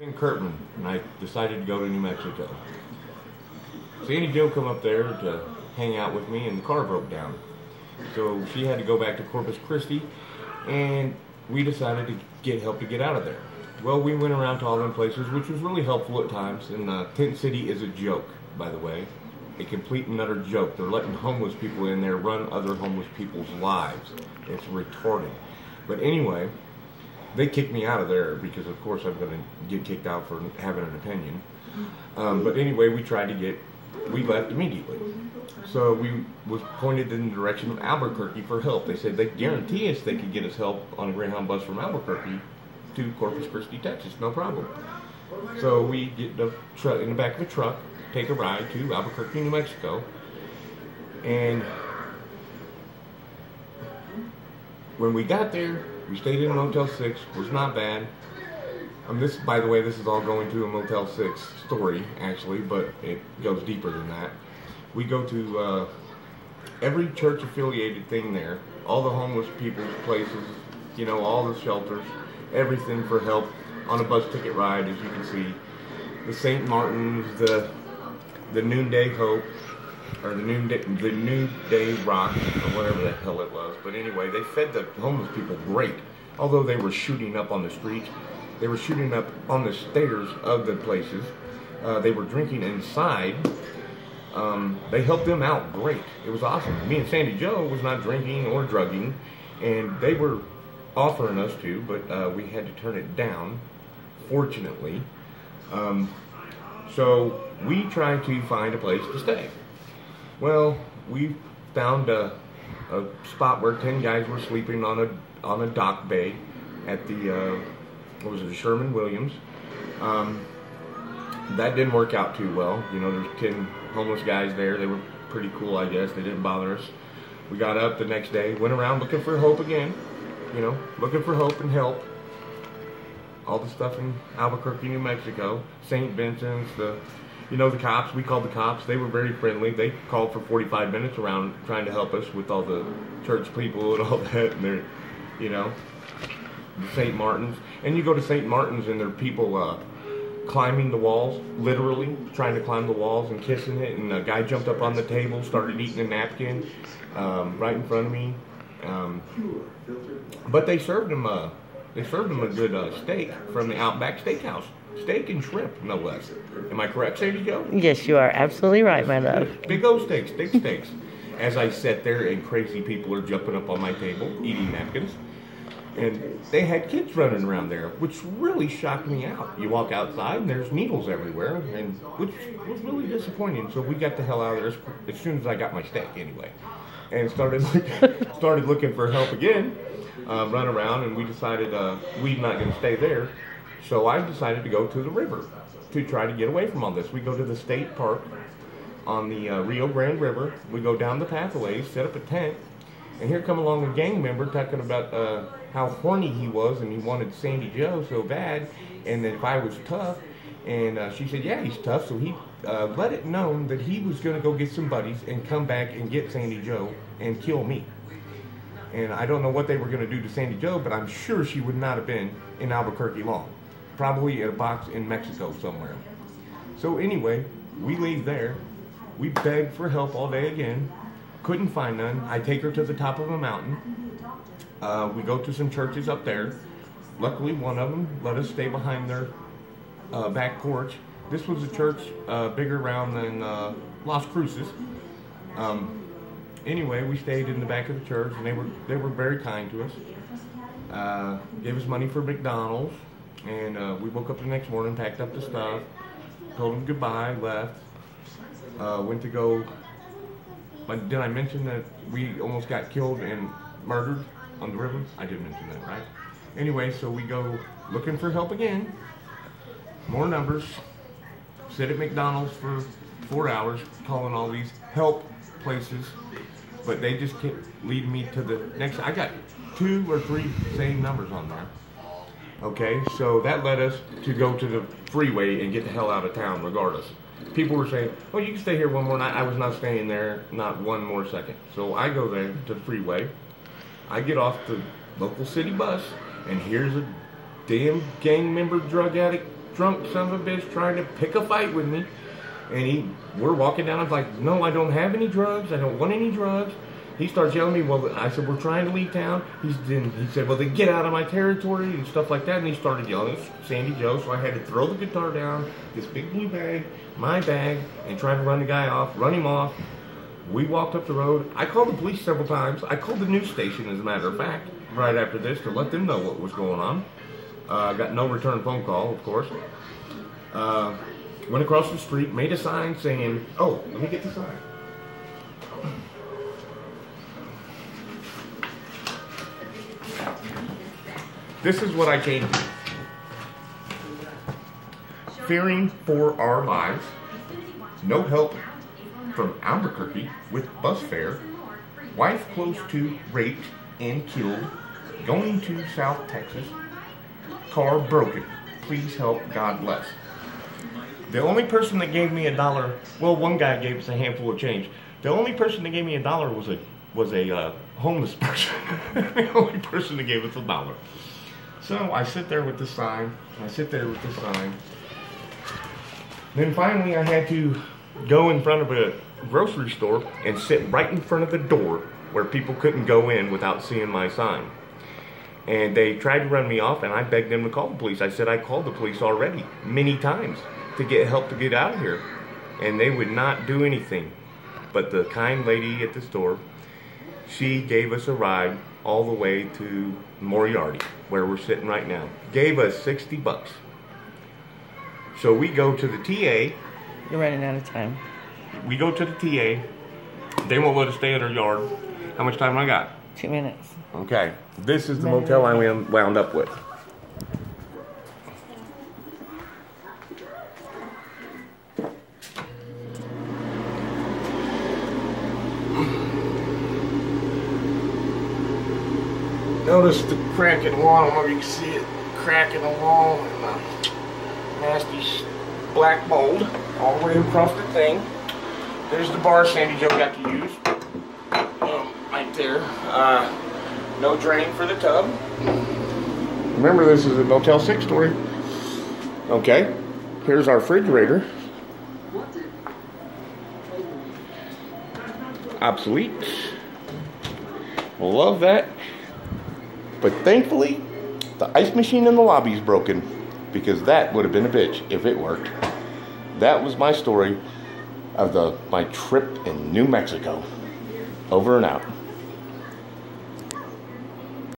In Kurtman, and I decided to go to New Mexico. Sandy Joe come up there to hang out with me, and the car broke down. So she had to go back to Corpus Christi, and we decided to get help to get out of there. Well, we went around to all them places, which was really helpful at times, and Tent City is a joke, by the way. A complete and utter joke. They're letting homeless people in there run other homeless people's lives. It's retarded. But anyway, they kicked me out of there because, of course, I'm going to get kicked out for having an opinion. But anyway, we left immediately. So we was pointed in the direction of Albuquerque for help. They said they guarantee us they could get us help on a Greyhound bus from Albuquerque to Corpus Christi, Texas, no problem. So we get in the back of a truck, take a ride to Albuquerque, New Mexico, and when we got there, we stayed in a Motel 6. Was not bad. This, by the way, this is all going to a Motel 6 story, actually, but it goes deeper than that. We go to every church-affiliated thing there, all the homeless people's places, you know, all the shelters, everything for help on a bus ticket ride, as you can see. The St. Martin's, the Noonday Hope, or the Noonday Rock, or whatever the hell it was. But anyway, they fed the homeless people great. Although they were shooting up on the street, they were shooting up on the stairs of the places. They were drinking inside. They helped them out great. It was awesome. Me and Sandy Joe was not drinking or drugging, and they were offering us to, but we had to turn it down, fortunately. So we tried to find a place to stay. Well, we found a spot where 10 guys were sleeping on a dock bay at the what was it, Sherman-Williams. That didn't work out too well. You know, there's 10 homeless guys there. They were pretty cool, I guess. They didn't bother us. We got up the next day, went around looking for hope again. You know, looking for hope and help. All the stuff in Albuquerque, New Mexico. St. Vincent's, the cops. We called the cops. They were very friendly. They called for 45 minutes around trying to help us with all the church people and all that. And they're, you know, the St. Martin's. And you go to St. Martin's and there are people climbing the walls, literally trying to climb the walls and kissing it. And a guy jumped up on the table, started eating a napkin right in front of me. But they served him a good steak from the Outback Steakhouse. Steak and shrimp, no less. Am I correct, Sadie Joe? Yes, you are absolutely right, my love. Big old steaks, big steaks. As I sat there and crazy people are jumping up on my table, eating napkins. And they had kids running around there, which really shocked me out. You walk outside and there's needles everywhere, and which was really disappointing. So we got the hell out of there as soon as I got my steak, anyway. And started looking for help again, run around, and we decided we're not going to stay there. So I decided to go to the river to try to get away from all this. We go to the state park on the Rio Grande River. We go down the pathways, set up a tent, and here come along a gang member talking about how horny he was and he wanted Sandy Joe so bad, and that if I was tough. And she said, yeah, he's tough. So he let it known that he was going to go get some buddies and come back and get Sandy Joe and kill me. And I don't know what they were going to do to Sandy Joe, but I'm sure she would not have been in Albuquerque long. Probably at a box in Mexico somewhere. So anyway, we leave there. We beg for help all day again. Couldn't find none. I take her to the top of a mountain. We go to some churches up there. Luckily, one of them let us stay behind their back porch. This was a church bigger around than Las Cruces. Anyway, we stayed in the back of the church, and they were very kind to us. Gave us money for McDonald's, and we woke up the next morning, packed up the stuff, told them goodbye, left. Went to go. Did I mention that we almost got killed and murdered on the river? I did mention that, right? Anyway, so we go looking for help again. More numbers. Sit at McDonald's for 4 hours, calling all these help places, but they just kept leading me to the next. I got 2 or 3 same numbers on there. Okay, so that led us to go to the freeway and get the hell out of town regardless. People were saying, oh, you can stay here one more night. I was not staying there, not one more second. So I go there to the freeway. I get off the local city bus, and here's a damn gang member drug addict drunk son of a bitch trying to pick a fight with me. And we're walking down. I was like, no, I don't have any drugs. I don't want any drugs. He starts yelling at me. Well, I said, we're trying to leave town. He said, well, then get out of my territory and stuff like that. And he started yelling at Sandy Joe. So I had to throw the guitar down, this big blue bag, my bag, and try to run the guy off, run him off. We walked up the road. I called the police several times. I called the news station, as a matter of fact, right after this to let them know what was going on. I got no return phone call, of course. Went across the street, made a sign saying, oh, let me get the sign. This is what I came to. Fearing for our lives, no help from Albuquerque with bus fare, wife close to raped and killed, going to South Texas, car broken. Please help, God bless. The only person that gave me $1, well, one guy gave us a handful of change. The only person that gave me $1 was a homeless person. The only person that gave us $1. So I sit there with the sign. Then finally I had to go in front of a grocery store and sit right in front of the door where people couldn't go in without seeing my sign. And they tried to run me off, and I begged them to call the police. I said I called the police already, many times, to get help to get out of here. And they would not do anything. But the kind lady at the store, she gave us a ride all the way to Moriarty, where we're sitting right now. Gave us $60. So we go to the TA. You're running out of time. We go to the TA. They won't let us stay in our yard. How much time I got? 2 minutes. Okay. This is the motel I wound up with. Notice the crack in the wall. I don't know if you can see it. Crack in the wall and the nasty black mold all the way across the thing. There's the bar Sandy Joe got to use. Right there. No drain for the tub. Remember, this is a Motel 6 story. Okay. Here's our refrigerator. Obsolete. Love that. But thankfully, the ice machine in the lobby is broken, because that would have been a bitch if it worked. That was my story of my trip in New Mexico. Over and out.